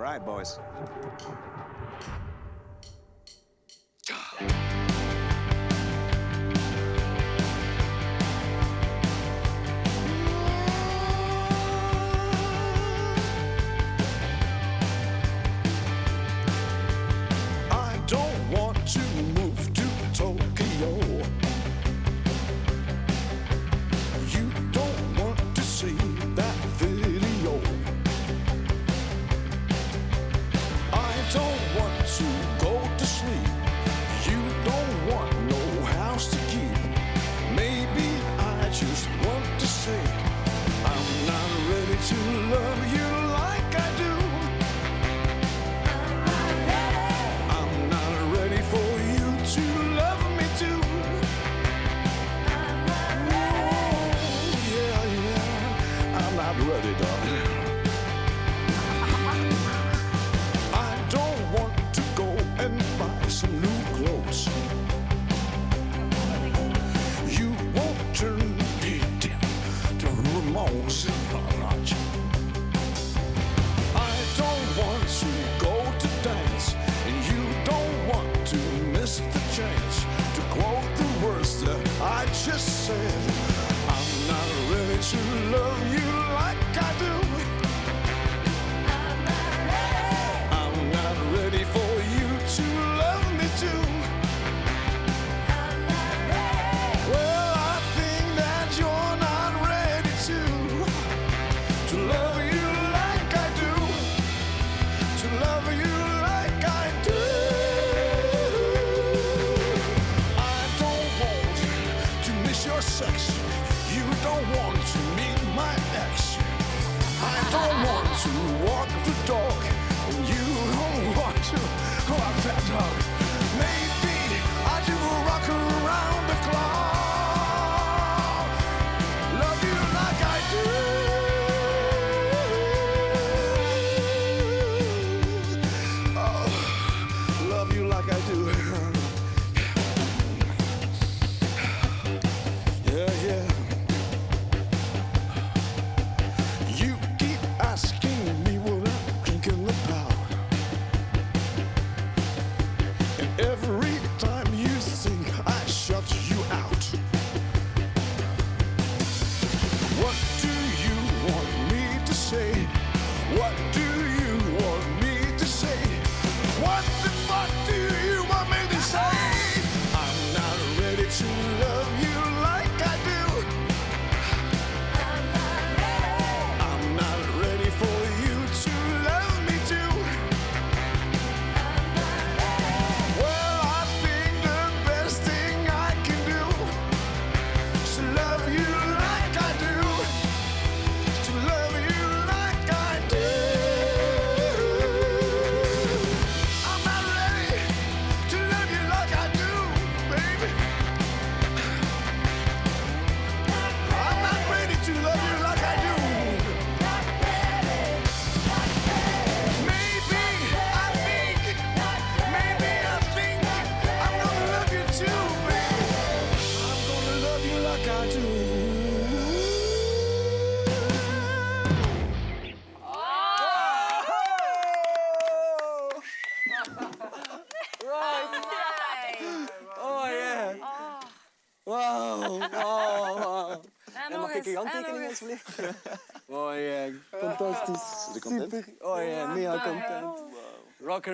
right, boys. I don't want to move to Tokyo. You don't want to see that video. I don't want to go to sleep. You don't want no house to keep. Maybe I just want to say I'm not ready to love you like I do. I'm not ready for you to love me too. Yeah, yeah, I'm not ready, darling. I don't want to go and buy some new clothes. You won't turn me down to Ramones. I don't want to go to dance, and you don't want to miss the chance to quote the words that I just said. I'm not ready to love you like I do. I'm not ready for you to love me too. Well, I think that you're not ready to love you like I do. To love you like I do. I don't want to miss your sex. You don't want to meet my ex. I don't want to walk the dog, and you don't want to walk that dog. Maybe I do rock around the clock. Love you like I do. Oh, love you like I do. Yeah, yeah. You keep asking me what I'm drinking about, and every time you think I shut you out. What do you want me to say? What do you want me to say? What the fuck do you want me to say? I'm not ready to love you like I do. I'm not ready for you to love me too. Well, I think the best thing I can do is to love you like I do. To love you like I do. I'm not ready to love you like I do, baby. I'm not ready to love you like I do. Maybe I think I'm gonna love you too, baby. I'm gonna love you like I do. Oh yeah. Wow. Wow. En mag ik een handtekening alsjeblieft? Oh ja, fantastisch. Super. Oh ja, mega content. Rock